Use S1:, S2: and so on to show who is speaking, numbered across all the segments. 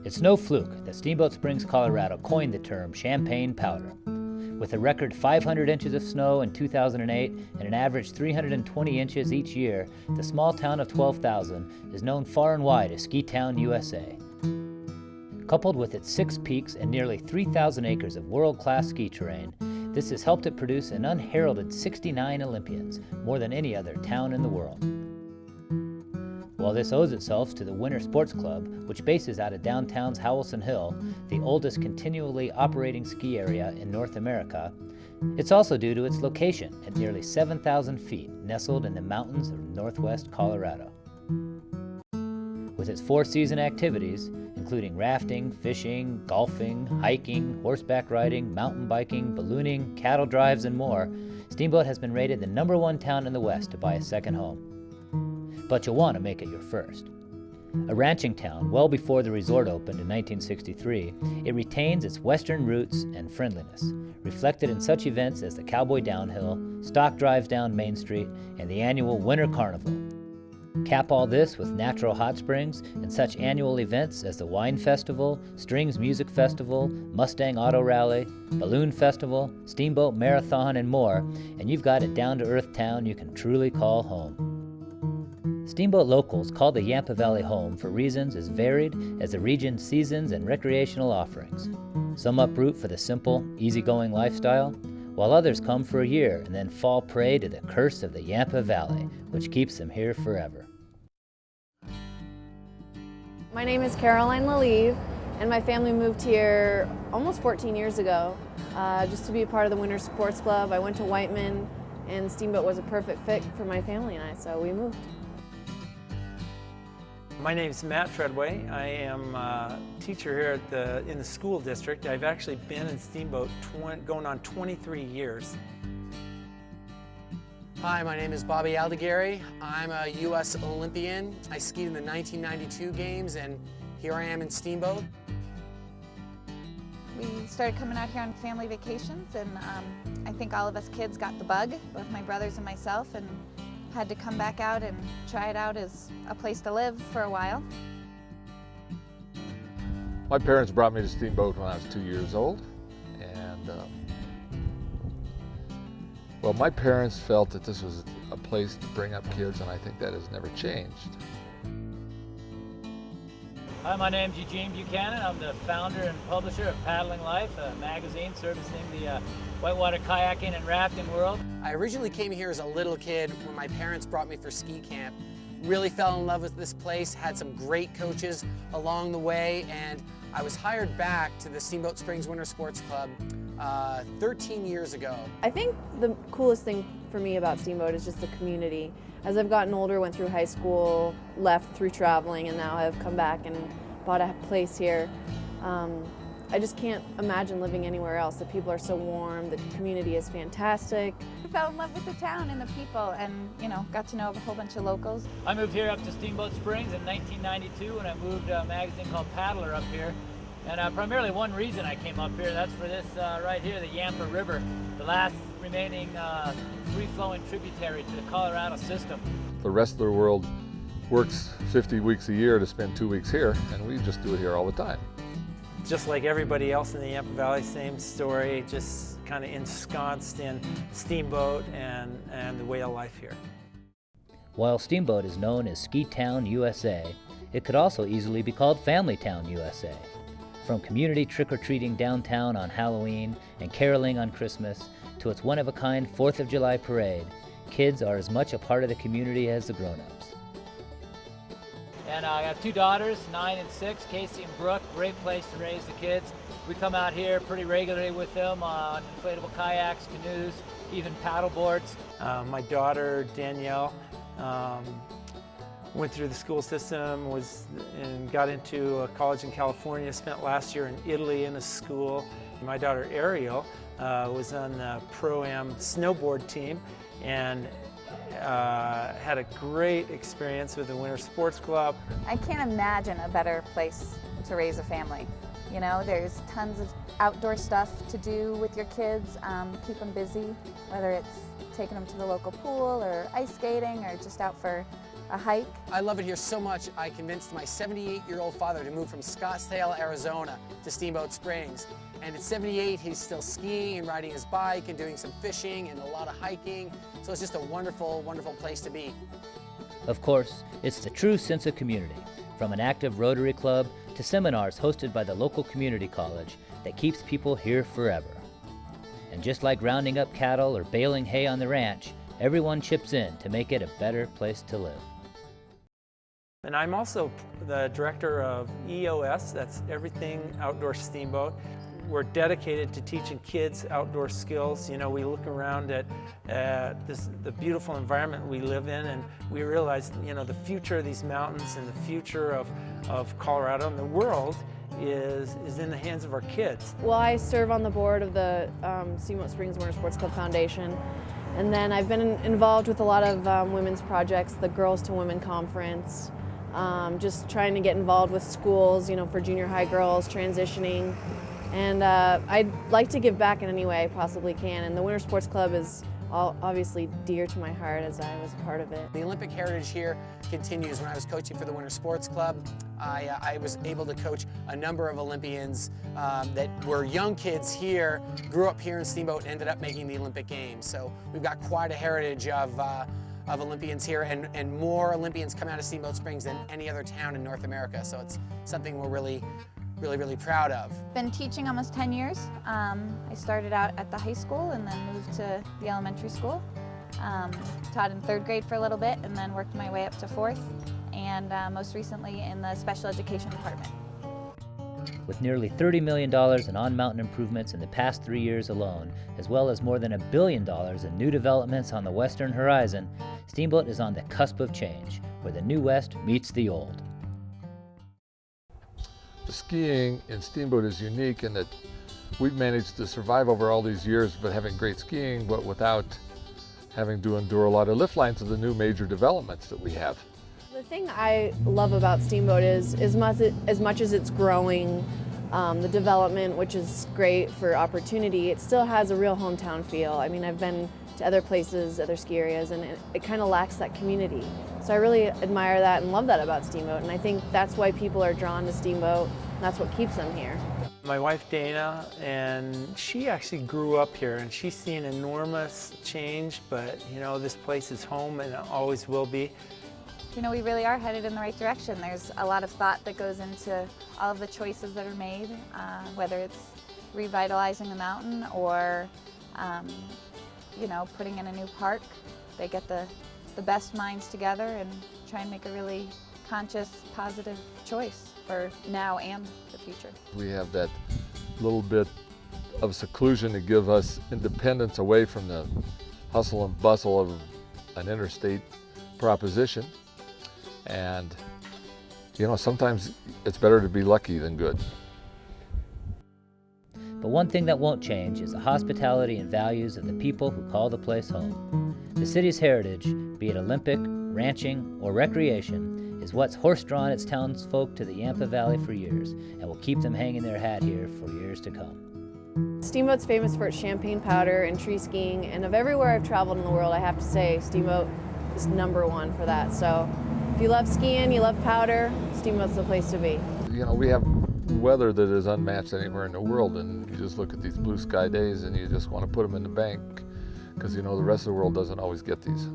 S1: It's no fluke that Steamboat Springs, Colorado coined the term champagne powder. With a record 500 inches of snow in 2008 and an average 320 inches each year, the small town of 12,000 is known far and wide as Ski Town, USA. Coupled with its 6 peaks and nearly 3,000 acres of world-class ski terrain, this has helped it produce an unheralded 69 Olympians, more than any other town in the world. While this owes itself to the Winter Sports Club, which bases out of downtown's Howelson Hill, the oldest continually operating ski area in North America, it's also due to its location at nearly 7,000 feet, nestled in the mountains of northwest Colorado. With its 4-season activities, including rafting, fishing, golfing, hiking, horseback riding, mountain biking, ballooning, cattle drives, and more, Steamboat has been rated the #1 town in the West to buy a second home. But you'll want to make it your first. A ranching town well before the resort opened in 1963, it retains its western roots and friendliness, reflected in such events as the Cowboy Downhill, stock drives down Main Street, and the annual Winter Carnival. Cap all this with natural hot springs and such annual events as the Wine Festival, Strings Music Festival, Mustang Auto Rally, Balloon Festival, Steamboat Marathon, and more, and you've got a down-to-earth town you can truly call home. Steamboat locals call the Yampa Valley home for reasons as varied as the region's seasons and recreational offerings. Some uproot for the simple, easygoing lifestyle, while others come for a year and then fall prey to the curse of the Yampa Valley, which keeps them here forever.
S2: My name is Caroline Lalive, and my family moved here almost 14 years ago just to be a part of the Winter Sports Club. I went to Whiteman, and Steamboat was a perfect fit for my family and I, so we moved.
S3: My name is Matt Treadway. I am a teacher here in the school district. I've actually been in Steamboat going on 23 years.
S4: Hi, my name is Bobby Aldegari. I'm a U.S. Olympian. I skied in the 1992 games, and here I am in Steamboat.
S5: We started coming out here on family vacations, and I think all of us kids got the bug, both my brothers and myself, and had to come back out and try it out as a place to live for a while.
S6: My parents brought me to Steamboat when I was 2 years old, and well, my parents felt that this was a place to bring up kids, and I think that has never changed.
S1: Hi, my name's Eugene Buchanan. I'm the founder and publisher of Paddling Life, a magazine servicing the whitewater kayaking and rafting world.
S4: I originally came here as a little kid when my parents brought me for ski camp. Really fell in love with this place, had some great coaches along the way, and I was hired back to the Steamboat Springs Winter Sports Club 13 years ago.
S2: I think the coolest thing for me about Steamboat is just the community. As I've gotten older, went through high school, left through traveling, and now I've come back and bought a place here. I just can't imagine living anywhere else. The people are so warm, the community is fantastic.
S5: I fell in love with the town and the people, and got to know a whole bunch of locals.
S1: I moved here up to Steamboat Springs in 1992 when I moved a magazine called Paddler up here. And primarily one reason I came up here, that's for this right here, the Yampa River, the last remaining free-flowing tributary to the Colorado system.
S6: The rest of the world works 50 weeks a year to spend 2 weeks here, and we just do it here all the time.
S3: Just like everybody else in the Yampa Valley, same story, just kind of ensconced in Steamboat and the way of life here.
S1: While Steamboat is known as Ski Town, USA, it could also easily be called Family Town, USA. From community trick-or-treating downtown on Halloween and caroling on Christmas to its one-of-a-kind 4th of July parade, kids are as much a part of the community as the grown-ups. And I have 2 daughters, 9 and 6, Casey and Brooke. Great place to raise the kids. We come out here pretty regularly with them on inflatable kayaks, canoes, even paddle boards.
S3: My daughter, Danielle, went through the school system, and got into a college in California, spent last year in Italy in a school. My daughter, Ariel, was on the Pro-Am snowboard team, and had a great experience with the Winter Sports Club.
S5: I can't imagine a better place to raise a family. There's tons of outdoor stuff to do with your kids, keep them busy, whether it's taking them to the local pool or ice skating or just out for a hike.
S4: I love it here so much, I convinced my 78-year-old father to move from Scottsdale, Arizona to Steamboat Springs. And at 78, he's still skiing and riding his bike and doing some fishing and a lot of hiking. So it's just a wonderful, wonderful place to be.
S1: Of course, it's the true sense of community, from an active Rotary Club to seminars hosted by the local community college, that keeps people here forever. And just like rounding up cattle or baling hay on the ranch, everyone chips in to make it a better place to live.
S3: And I'm also the director of EOS, that's Everything Outdoor Steamboat. We're dedicated to teaching kids outdoor skills. You know, we look around at the beautiful environment we live in, and we realize, you know, the future of these mountains and the future of Colorado and the world is in the hands of our kids.
S2: Well, I serve on the board of the Steamboat Springs Winter Sports Club Foundation, and then I've been involved with a lot of women's projects, the Girls to Women Conference, just trying to get involved with schools, you know, for junior high girls transitioning. And I'd like to give back in any way I possibly can, and the Winter Sports Club is obviously dear to my heart as I was part of it.
S4: The Olympic heritage here continues. When I was coaching for the Winter Sports Club, I was able to coach a number of Olympians that were young kids here, grew up here in Steamboat, and ended up making the Olympic Games. So we've got quite a heritage of Olympians here, and more Olympians come out of Steamboat Springs than any other town in North America. So it's something we're really proud of.
S5: Been teaching almost 10 years. I started out at the high school and then moved to the elementary school. Taught in 3rd grade for a little bit and then worked my way up to 4th, and most recently in the special education department.
S1: With nearly $30 million in on-mountain improvements in the past 3 years alone, as well as more than $1 billion in new developments on the western horizon, Steamboat is on the cusp of change, where the new west meets the old.
S6: The skiing in Steamboat is unique in that we've managed to survive over all these years, but having great skiing, but without having to endure a lot of lift lines of the new major developments that we have.
S2: The thing I love about Steamboat is as much as it's growing, the development, which is great for opportunity, it still has a real hometown feel. I mean, I've been to other places, other ski areas, and it kind of lacks that community. So I really admire that and love that about Steamboat, and I think that's why people are drawn to Steamboat, and that's what keeps them here.
S3: My wife Dana, and she actually grew up here, and she's seen enormous change, but you know, this place is home and it always will be.
S5: You know, we really are headed in the right direction. There's a lot of thought that goes into all of the choices that are made, whether it's revitalizing the mountain or you know, putting in a new park. They get the best minds together and try and make a really conscious, positive choice for now and the future.
S6: We have that little bit of seclusion to give us independence away from the hustle and bustle of an interstate proposition. And, you know, sometimes it's better to be lucky than good.
S1: But one thing that won't change is the hospitality and values of the people who call the place home. The city's heritage, be it Olympic, ranching, or recreation, is what's horse-drawn its townsfolk to the Yampa Valley for years, and will keep them hanging their hat here for years to come.
S2: Steamboat's famous for its champagne powder and tree skiing, and of everywhere I've traveled in the world, I have to say Steamboat is #1 for that. So if you love skiing, you love powder, Steamboat's the place to be.
S6: You know, we have weather that is unmatched anywhere in the world, and you just look at these blue sky days and you just want to put them in the bank, because you know the rest of the world doesn't always get these.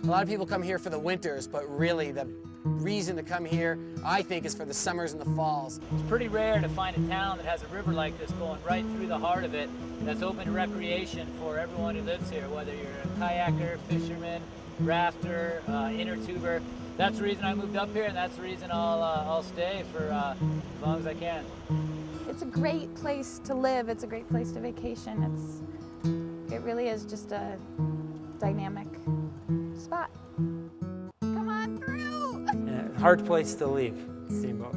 S4: A lot of people come here for the winters, but really the reason to come here, I think, is for the summers and the falls.
S1: It's pretty rare to find a town that has a river like this going right through the heart of it, that's open to recreation for everyone who lives here, whether you're a kayaker, fisherman, rafter, inner tuber. That's the reason I moved up here, and that's the reason I'll stay for as long as I can.
S5: It's a great place to live. It's a great place to vacation. It really is just a dynamic spot. Come on through!
S3: Yeah, hard place to leave, Steamboat.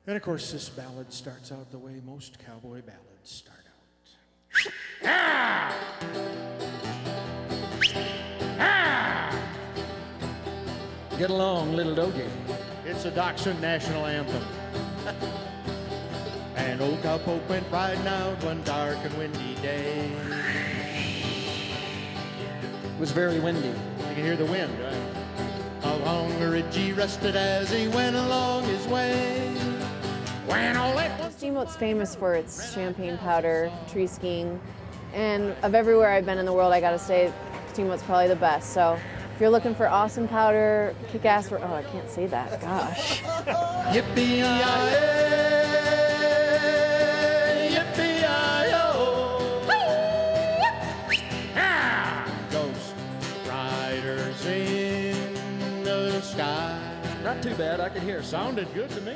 S7: And of course, this ballad starts out the way most cowboy ballads start out. Ah! Ah! Get along, little doggy. It's a Dachshund national anthem. And old cowpoke went riding out one dark and windy day.
S8: was very windy.
S7: You can hear the wind, right? How long Reggie rested as he went along his way. When all that
S2: Steamboat's famous for its champagne powder, tree skiing, and of everywhere I've been in the world, I gotta say, Steamboat's probably the best. So if you're looking for awesome powder, kick-ass, oh, I can't say that, gosh.
S7: Yippee-yi-yay, yippee-yi-yo. Ghost riders in the sky.
S8: Not too bad, I could hear.
S7: Sounded good to me.